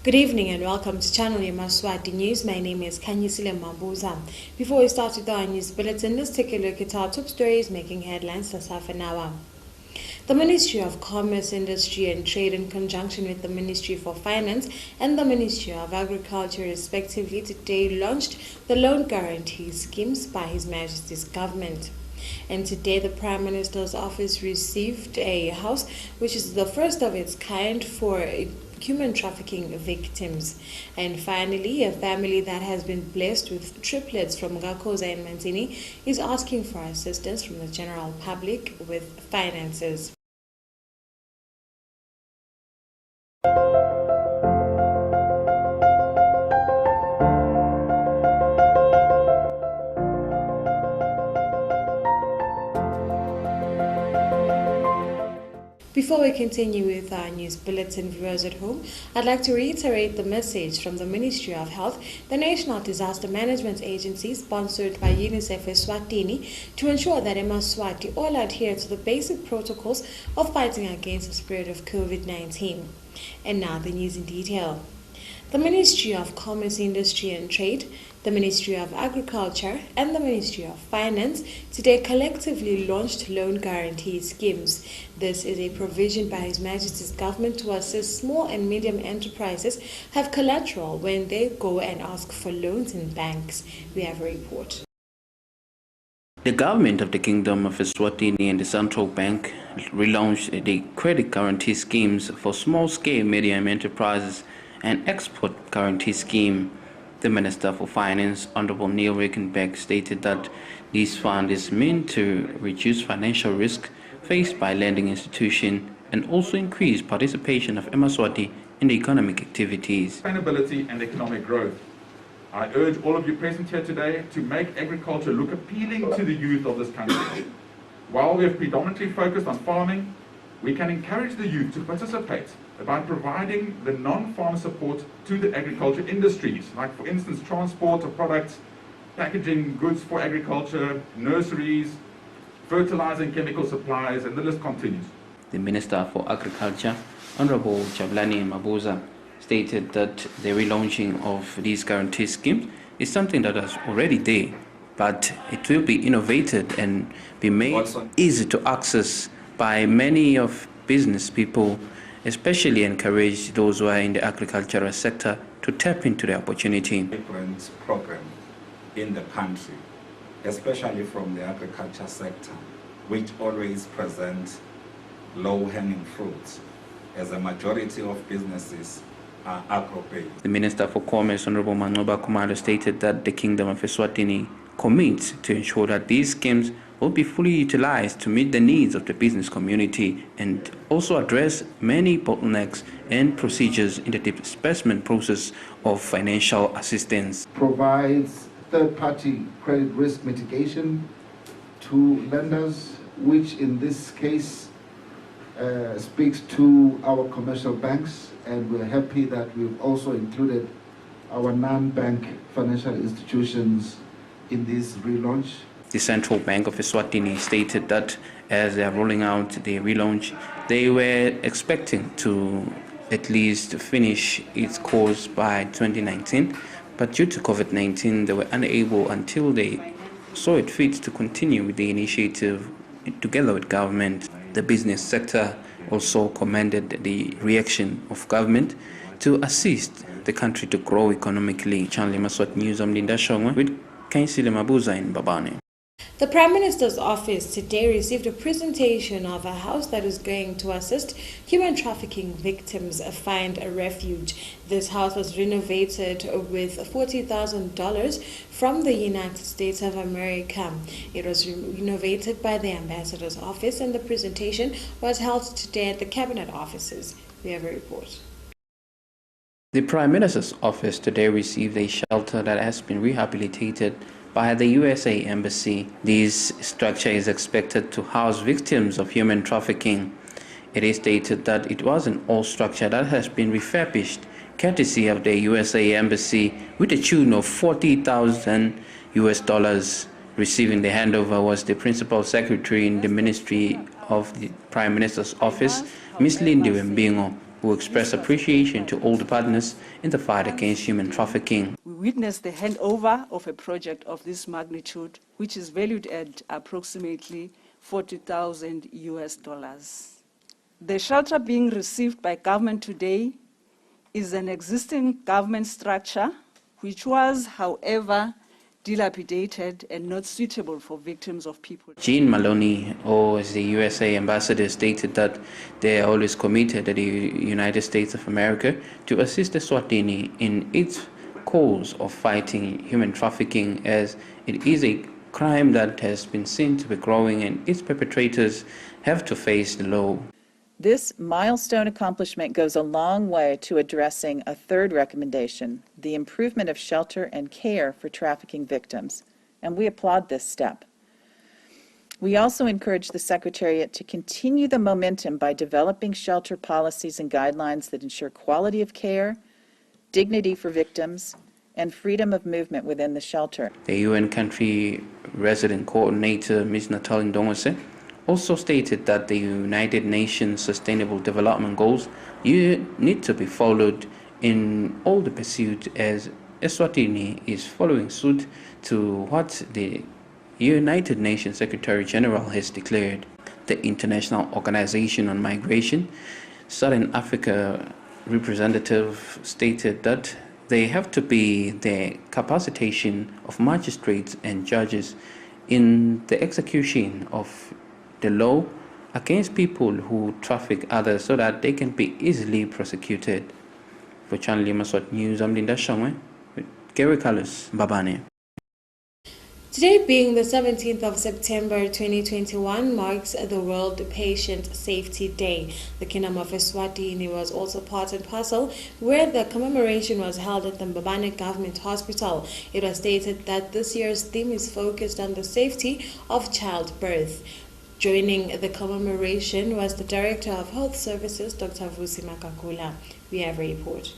Good evening and welcome to Channel Yemaswati News. My name is Yemaswati. Before we start with our news bulletin, let's take a look at our top stories making headlines this half an hour. The Ministry of Commerce, Industry and Trade, in conjunction with the Ministry for Finance and the Ministry of Agriculture, respectively, today launched the loan guarantee schemes by His Majesty's government. And today, the Prime Minister's office received a house which is the first of its kind for human trafficking victims. And finally, a family that has been blessed with triplets from Gakoza and Mantini is asking for assistance from the general public with finances. Before we continue with our news bulletin, viewers at home, I'd like to reiterate the message from the Ministry of Health, the National Disaster Management Agency, sponsored by ESWATINI, to ensure that Yemaswati all adhere to the basic protocols of fighting against the spread of COVID-19. And now the news in detail. The Ministry of Commerce, Industry and Trade, the Ministry of Agriculture and the Ministry of Finance today collectively launched loan guarantee schemes. This is a provision by His Majesty's government to assist small and medium enterprises have collateral when they go and ask for loans in banks. We have a report. The government of the Kingdom of Eswatini and the Central Bank relaunched the credit guarantee schemes for small-scale medium enterprises and export guarantee scheme. The Minister for Finance, Honorable Neil Rickenbeck, stated that this fund is meant to reduce financial risk faced by lending institutions and also increase participation of Yemaswati in the economic activities. Sustainability and economic growth. I urge all of you present here today to make agriculture look appealing to the youth of this country. While we have predominantly focused on farming, we can encourage the youth to participate by providing the non-farm support to the agriculture industries, like for instance transport of products, packaging goods for agriculture, nurseries, fertilizer and chemical supplies, and the list continues. The Minister for Agriculture, Honorable Chablani Mabuza, stated that the relaunching of these guarantee schemes is something that is already there, but it will be innovated and be made easy to access by many of business people, especially encourage those who are in the agricultural sector to tap into the opportunity. Different program in the country, especially from the agriculture sector, which always present low-hanging fruits, as a majority of businesses are agro-based. The Minister for Commerce, Honorable Manoba Kumalo, stated that the Kingdom of Eswatini commits to ensure that these schemes will be fully utilized to meet the needs of the business community and also address many bottlenecks and procedures in the disbursement process of financial assistance. Provides third-party credit risk mitigation to lenders, which in this case speaks to our commercial banks, and we're happy that we've also included our non-bank financial institutions in this relaunch. The Central Bank of Eswatini stated that as they are rolling out the relaunch, they were expecting to at least finish its course by 2019, but due to COVID-19, they were unable until they saw it fit to continue with the initiative together with government. The business sector also commended the reaction of government to assist the country to grow economically. Channel Yemaswati News, I'm Linda Shongwa with Kainsile Mabuza in Babane. The Prime Minister's office today received a presentation of a house that is going to assist human trafficking victims find a refuge. This house was renovated with $40,000 from the United States of America. It was renovated by the Ambassador's office, and the presentation was held today at the Cabinet offices. We have a report. The Prime Minister's office today received a shelter that has been rehabilitated by the USA Embassy. This structure is expected to house victims of human trafficking. It is stated that it was an old structure that has been refurbished courtesy of the USA Embassy with a tune of $40,000. Receiving the handover was the Principal Secretary in the Ministry of the Prime Minister's Office, Ms. Lindy Wembingo. who expressed appreciation to all the partners in the fight against human trafficking. We witnessed the handover of a project of this magnitude, which is valued at approximately $40,000. The shelter being received by government today is an existing government structure, which was, however, dilapidated and not suitable for victims of people. Jean Maloney, or as the USA ambassador, stated that they are always committed to the United States of America to assist Eswatini in its cause of fighting human trafficking, as it is a crime that has been seen to be growing and its perpetrators have to face the law. This milestone accomplishment goes a long way to addressing a third recommendation, the improvement of shelter and care for trafficking victims, and we applaud this step. We also encourage the Secretariat to continue the momentum by developing shelter policies and guidelines that ensure quality of care, dignity for victims, and freedom of movement within the shelter. The UN country resident coordinator, Ms. Natal Ndongose, also stated that the United Nations Sustainable Development Goals need to be followed in all the pursuit, as Eswatini is following suit to what the United Nations Secretary General has declared. The International Organization on Migration Southern Africa representative stated that there have to be the capacitation of magistrates and judges in the execution of the law against people who traffic others so that they can be easily prosecuted. For Channel Yemaswati News, I'm Linda Shangwe with Gary Carlos Babane. Today being the 17th of September 2021 marks the World Patient Safety Day. The Kingdom of Eswatini was also part and parcel where the commemoration was held at the Mbabane Government Hospital. It was stated that this year's theme is focused on the safety of childbirth. Joining the commemoration was the Director of Health Services, Dr. Vusi Makakula. We have a report.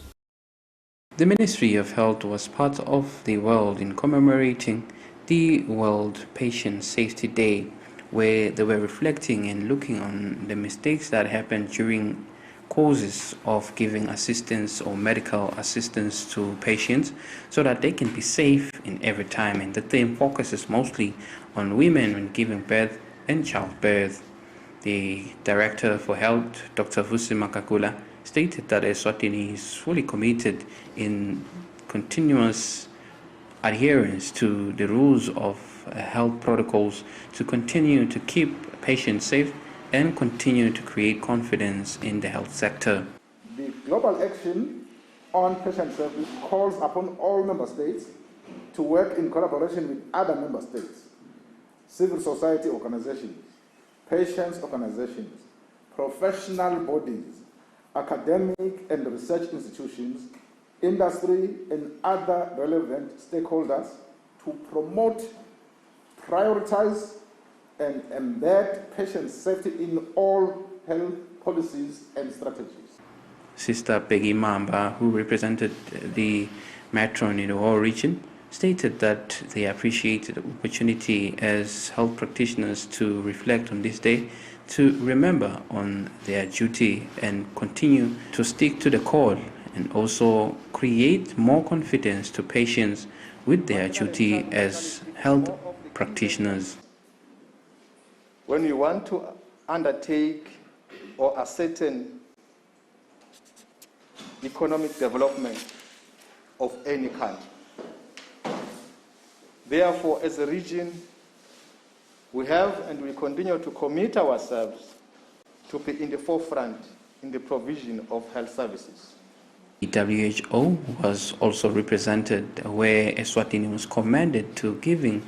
The Ministry of Health was part of the world in commemorating the World Patient Safety Day, where they were reflecting and looking on the mistakes that happened during courses of giving assistance or medical assistance to patients so that they can be safe in every time. And the theme focuses mostly on women when giving birth and childbirth. The Director for Health, Dr. Vusi Makakula, stated that Eswatini is fully committed in continuous adherence to the rules of health protocols to continue to keep patients safe and continue to create confidence in the health sector. The global action on patient safety calls upon all member states to work in collaboration with other member states, civil society organizations, patients organizations, professional bodies, academic and research institutions, industry and other relevant stakeholders to promote, prioritize, and embed patient safety in all health policies and strategies. Sister Peggy Mamba, who represented the matron in the whole region, stated that they appreciated the opportunity as health practitioners to reflect on this day, to remember on their duty and continue to stick to the call and also create more confidence to patients with their duty as health practitioners. When you want to undertake or ascertain economic development of any country, therefore, as a region, we have and we continue to commit ourselves to be in the forefront in the provision of health services. The WHO was also represented, where Eswatini was commended to giving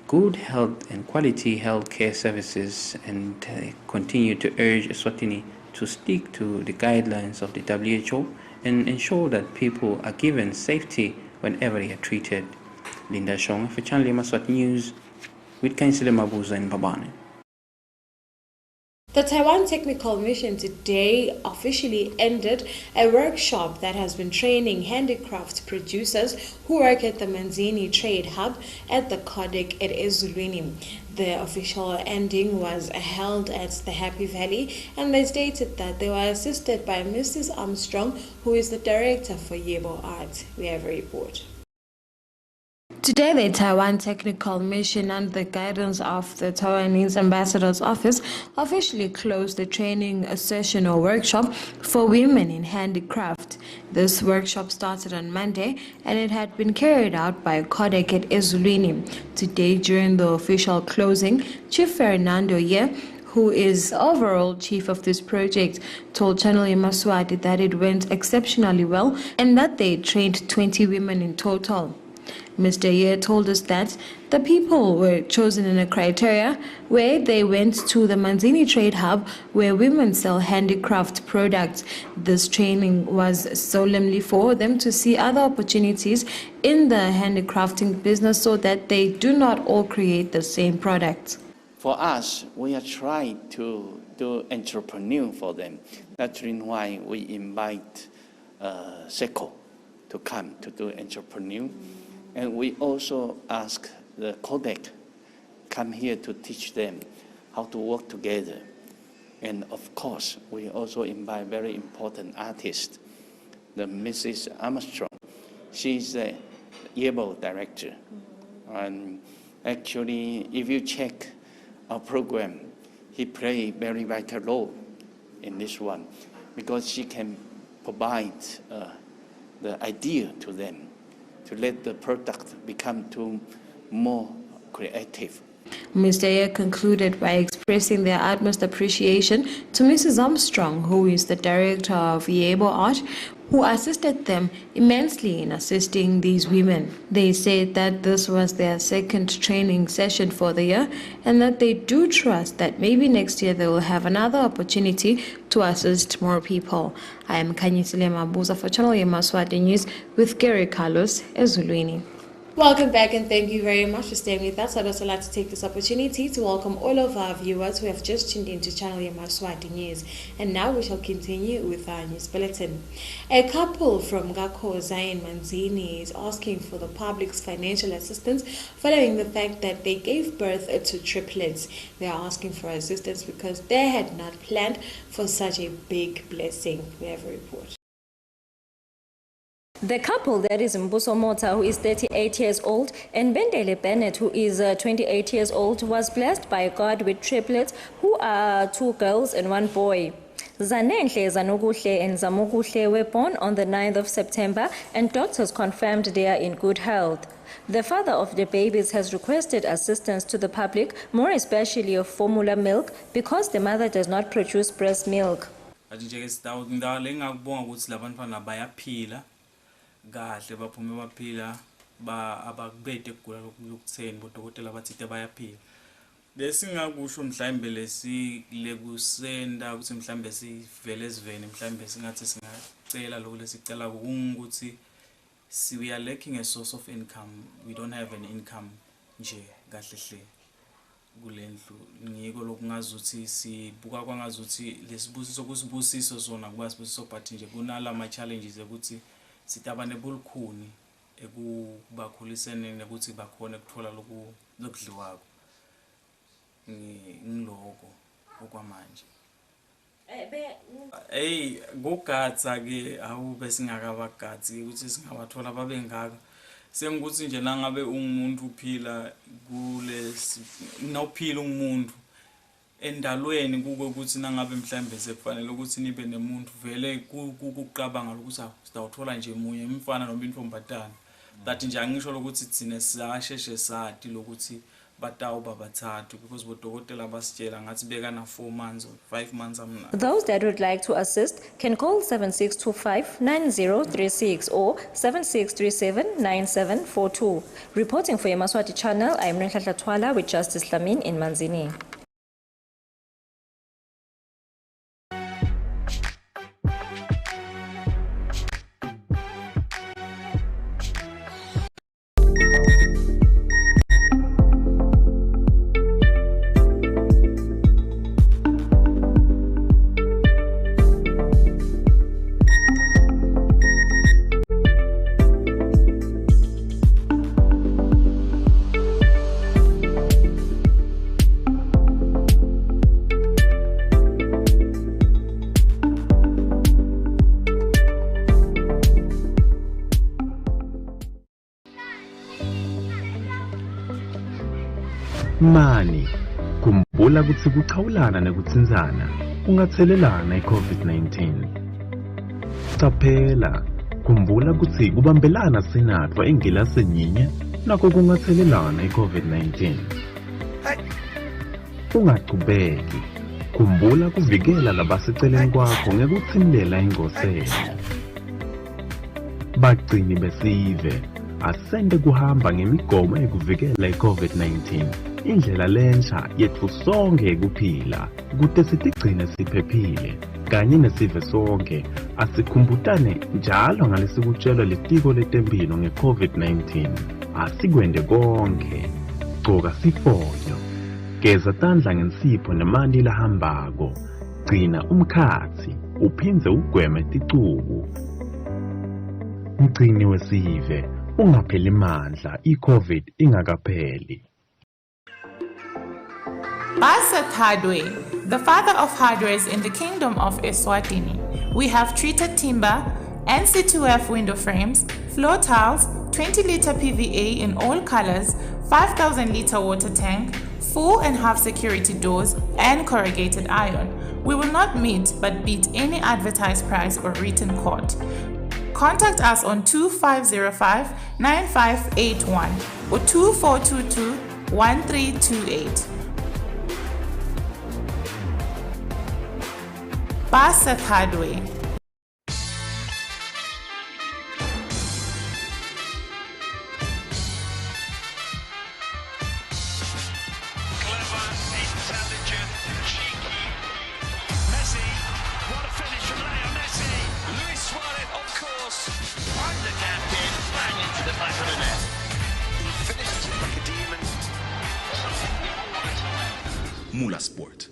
good health and quality health care services, and continue to urge Eswatini to stick to the guidelines of the WHO and ensure that people are given safety whenever they are treated. Linda Shong for Channel Yemaswati News with Councillor Mabuza in Babane. The Taiwan Technical Mission today officially ended a workshop that has been training handicraft producers who work at the Manzini Trade Hub at the Codec at ESWATINI. The official ending was held at the Happy Valley, and they stated that they were assisted by Mrs. Armstrong, who is the director for Yebo Art. We have a report. Today, the Taiwan Technical Mission, under the guidance of the Taiwanese Ambassador's Office, officially closed the training session or workshop for women in handicraft. This workshop started on Monday, and it had been carried out by Codec at ESWATINI. Today, during the official closing, Chief Fernando Ye, who is overall chief of this project, told Channel Yemaswati that it went exceptionally well and that they trained 20 women in total. Mr. Ye told us that the people were chosen in a criteria where they went to the Manzini Trade Hub where women sell handicraft products. This training was solemnly for them to see other opportunities in the handicrafting business so that they do not all create the same products. For us, we are trying to do entrepreneur for them. That's why we invite SECO to come to do entrepreneur. And we also ask the Codec come here to teach them how to work together. And of course, we also invite very important artist, the Mrs. Armstrong. She's the Yebo director. And actually, if you check our program, he played very vital role in this one because she can provide the idea to them to let the product become more creative. Mr. Ye concluded by expressing their utmost appreciation to Mrs. Armstrong, who is the director of Yebo Art, who assisted them immensely in assisting these women. They said that this was their second training session for the year and that they do trust that maybe next year they will have another opportunity to assist more people. I am Kanyisile Mabuza for Channel Yemaswati News with Gary Carlos Ezulwini. Welcome back and thank you very much for staying with us. I'd also like to take this opportunity to welcome all of our viewers who have just tuned into Channel Yemaswati News. And now we shall continue with our news bulletin. A couple from Gakoza in Manzini is asking for the public's financial assistance following the fact that they gave birth to triplets. They are asking for assistance because they had not planned for such a big blessing. We have a report. The couple, that is Mbuso Mota, who is 38 years old, and Bendele Bennett, who is 28 years old, was blessed by God with triplets, who are 2 girls and 1 boy. Zanenhle, Zanoguhle and Zamuguhle were born on the 9th of September, and doctors confirmed they are in good health. The father of the babies has requested assistance to the public, more especially of formula milk, because the mother does not produce breast milk. Kahle baphume baphila abakubede ukugula lokutheni bodokotela bathi bayaphila bese ngakusho mhlambe lesikule kusenda ukuthi mhlambe sivele sivene mhlambe singathi singacela lokho lesicela ukuthi we are lacking a source of income. We don't have an income nje kahle hle kulendlu ngiko lokungazuthi sibuka kwangazuthi lesibusiso kusibusiso sona kubasibusiso but nje kunala ama challenges ukuthi sitabane bulukhuni ekubakhulisene nekuthi bakhona ukuthola lokudliwako ngiloko okwamanje kugatsa ke awube singakabagatsi ukuthi singabathola babengaka sengikuthi nje nangabe umuntu uphila nawuphila umuntu endalweni kuko ukuthi nangabe mhlambe sekufanele ukuthi nibe nemuntu vele kuqabanga ukuthi sitawuthola nje munye umfana noma intombazana that nje angisho ukuthi thina siyasheshe sathi lokuthi batawuba bathathu because bodokotela basitshela ngathi beka na 4 months or 5 months amna. Those that would like to assist can call 7625-9036 or 7637-9742. Reporting for Yemaswati Channel, I am Renhla Twala with Justice Lamin in Manzini. Mani, khumbula kutsi kuchawulana nekutsintsana ungathelelana i-COVID-19. Qaphela, khumbula kutsi kubambelana sinatfwa engilasini yinye nako kungathelelana i-COVID-19. Ungaqhubeki, khumbula kuvikela labaseceleni kwakho ngekutsimlela ingosela. Bagcini besive, asente kuhamba ngemigomo ekuvikela i-COVID-19. Indlela lensha yetfu sonke ekuphila, kute sitigcine siphephile, kanye nesive sonke, asikhumbutane njalo ngalesikutshelwa litiko letemphilo nge-COVID-19. Asikwende konke, gcoka sifonyo, geza tandla ngensipho nemanti lahambako, gcina umkhatsi, uphindze ugweme ticubu. Mgcini wesive, ungapheli mandla, i-COVID ingakapheli. Basat Hardware, the father of hardwares in the Kingdom of Eswatini. We have treated timber, NC2F window frames, floor tiles, 20-liter PVA in all colors, 5,000-liter water tank, full and half security doors, and corrugated iron. We will not meet but beat any advertised price or written quote. Contact us on 2505-9581 or 2422-1328. Basat Hardware. Mula Sport.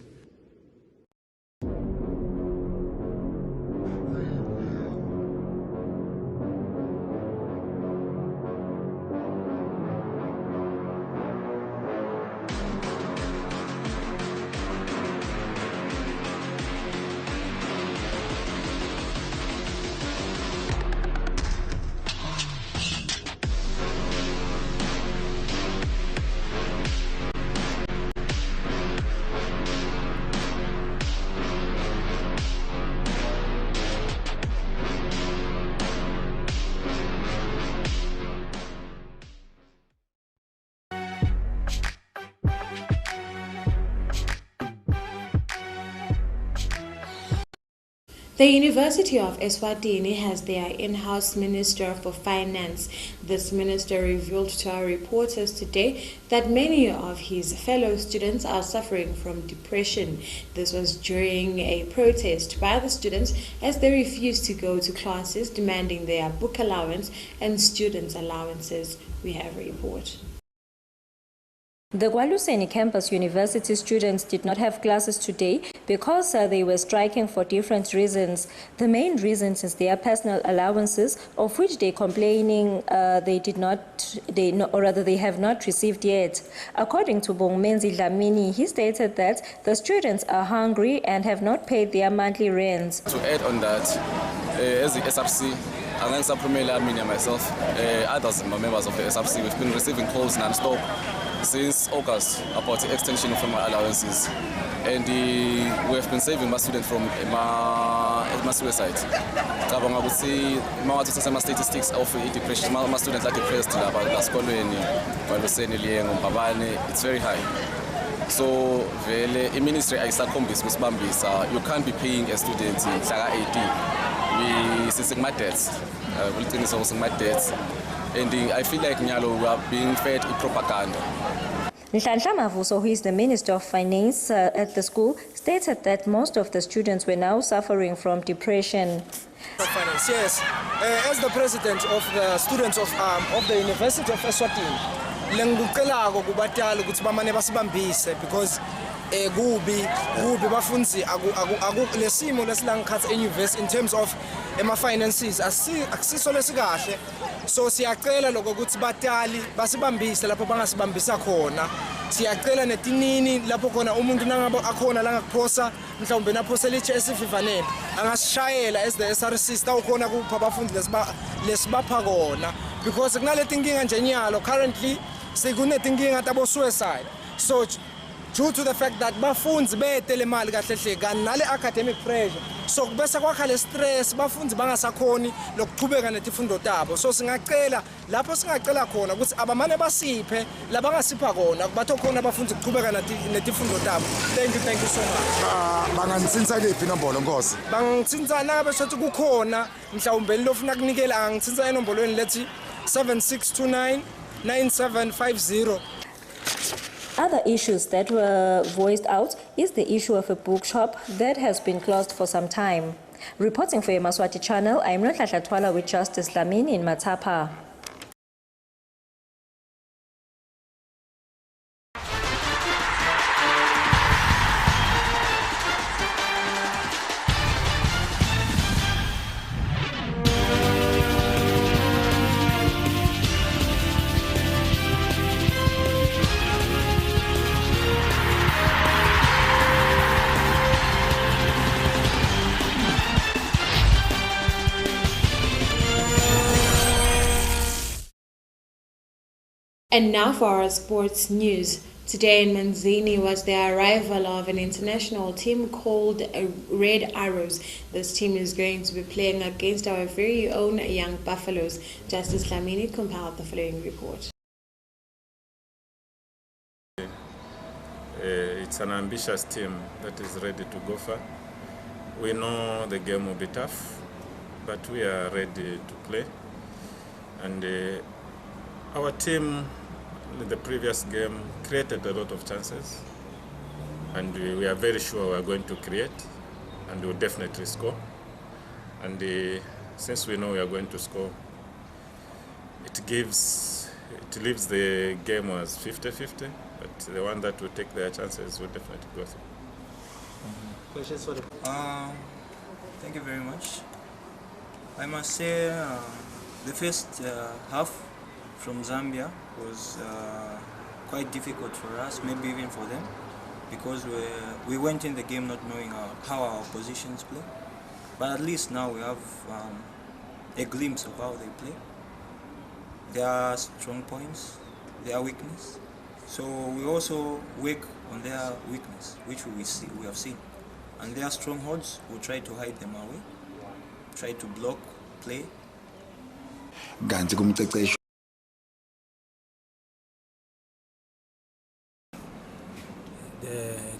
The University of Eswatini has their in-house Minister for Finance. This minister revealed to our reporters today that many of his fellow students are suffering from depression. This was during a protest by the students as they refused to go to classes, demanding their book allowance and students' allowances. We have a report. The Gwaluseni campus university students did not have classes today because they were striking for different reasons. The main reasons is their personal allowances, of which they're complaining they have not received yet. According to Bongmenzi Dlamini, he stated that the students are hungry and have not paid their monthly rents. To add on that, as the SRC, and then Saprimela, I and myself, others members of the SRC, we've been receiving calls non-stop since August about the extension of my allowances, and we have been saving my students from my suicide. I would say my statistics of depression, my students are depressed, it's very high. So the ministry you can't be paying a student in 80. We sitting my debts, bulletin is also my debts. And I feel like we are being fed propaganda. Nhlanhla Mavuso, who is the Minister of Finance at the school, stated that most of the students were now suffering from depression. Finance, yes. As the president of the students of the University of Eswatini, because kubi bafunzi lesimo lesilangikhatha enyuvesi in terms of finances akusiso lesikahle, so siyacela lokho ukuthi batali basibambise lapho bangasibambisa khona. Siyacela netinini lapho khona umuntu nangabe akhona la ngakuphosa mhlawumbe naphosela esivivaneni angasishayela as the SRC sitawukhona kupha abafundi lesibapha kona, because kunaletinkinga nje nyalo currently sekunetinkinga tabo suicide. So due to the fact that bafundzi betele imali kahle hle kanti nale academic pressure, so kubese kwakha le stress bafundzi bangasakhoni lokuqhubeka netifundo tabo. So singacela lapho singacela khona ukuthi abamane basiphe labangasipha khona kubatho khona abafundzi kuqhubeka netifundo tabo. Thank you so much. Bangangitsinza lephi inombolo Nkosi? Bangitsinza nabe sothi kukhona mhlawumbe lofuna kunikela angitsinza enombolweni lethi 7629 9750. Other issues that were voiced out is the issue of a bookshop that has been closed for some time. Reporting for Yemaswati channel, I am Nohlatla Twala with Justice Lamini in Matapa. And now for our sports news. Today in Manzini was the arrival of an international team called Red Arrows. This team is going to be playing against our very own young Buffaloes. Justice Lamini compiled the following report. It's an ambitious team that is ready to go far. We know the game will be tough, but we are ready to play. And our team in the previous game created a lot of chances, and we are very sure we are going to create and we'll definitely score. And since we know we are going to score, it leaves the game as 50-50, but the one that will take their chances will definitely go through. Questions for the thank you very much. I must say the first half from Zambia was quite difficult for us, maybe even for them, because we went in the game not knowing how our positions play. But at least now we have a glimpse of how they play. Their strong points, their weakness. So we also work on their weakness, which we have seen. And their strongholds, we try to hide them away, try to block play.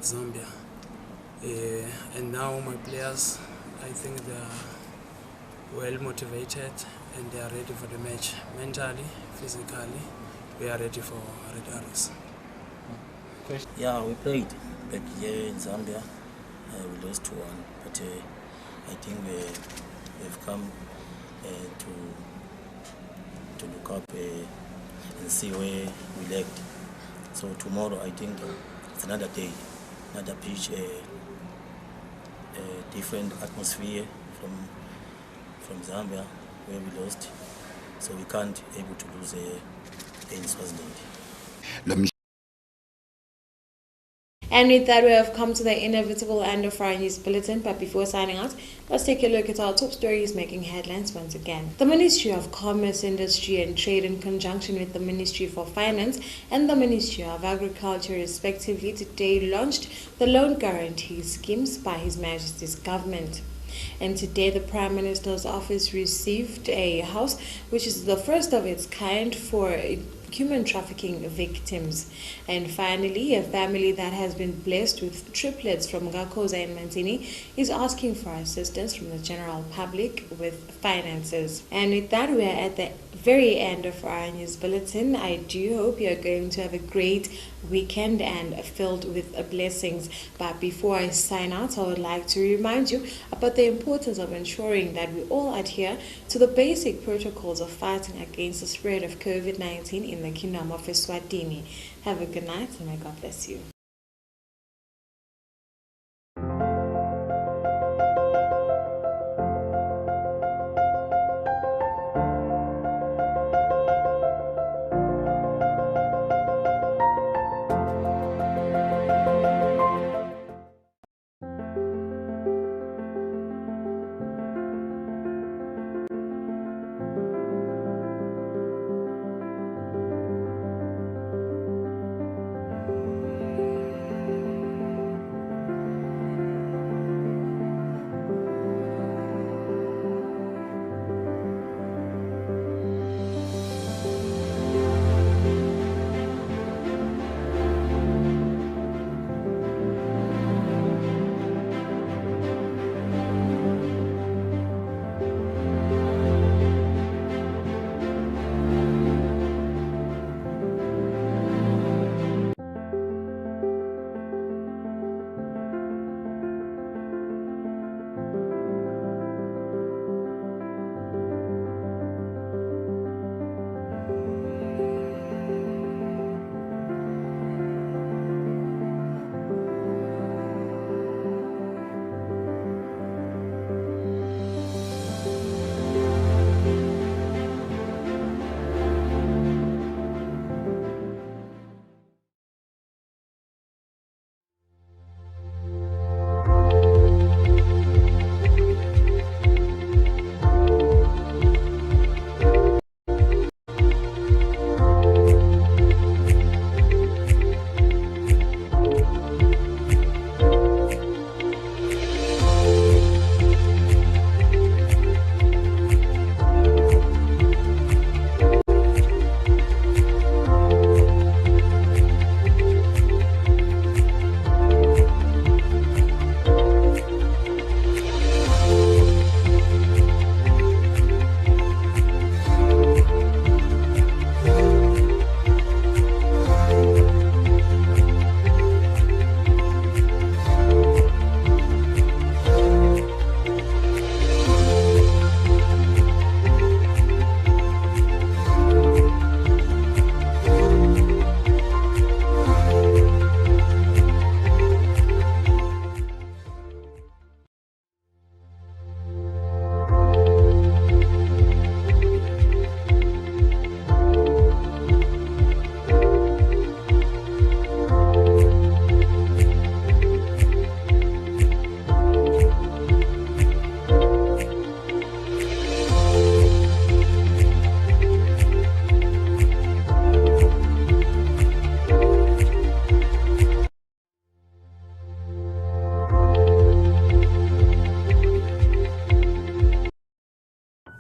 Zambia, and now my players, I think they are well motivated and they are ready for the match. Mentally, physically, we are ready for Red Arrows. Yeah, we played back here in Zambia. We lost 2-1, but I think we've come to look up and see where we lagged. So tomorrow, I think it's another day, another pitch, a different atmosphere from Zambia, where we lost. So we can't able to lose in Swaziland. And with that, we have come to the inevitable end of our news bulletin. But before signing out, let's take a look at our top stories making headlines once again. The Ministry of Commerce, Industry and Trade, in conjunction with the Ministry for Finance and the Ministry of Agriculture, respectively, today launched the loan guarantee schemes by His Majesty's government. And today, the Prime Minister's office received a house which is the first of its kind for human trafficking victims. And finally, a family that has been blessed with triplets from Gakoza and Manzini is asking for assistance from the general public with finances. And with that, we are at the very end of our news bulletin. I do hope you are going to have a great weekend and filled with blessings. But before I sign out, I would like to remind you about the importance of ensuring that we all adhere to the basic protocols of fighting against the spread of COVID-19 in the Kingdom of Eswatini. Have a good night and may God bless you.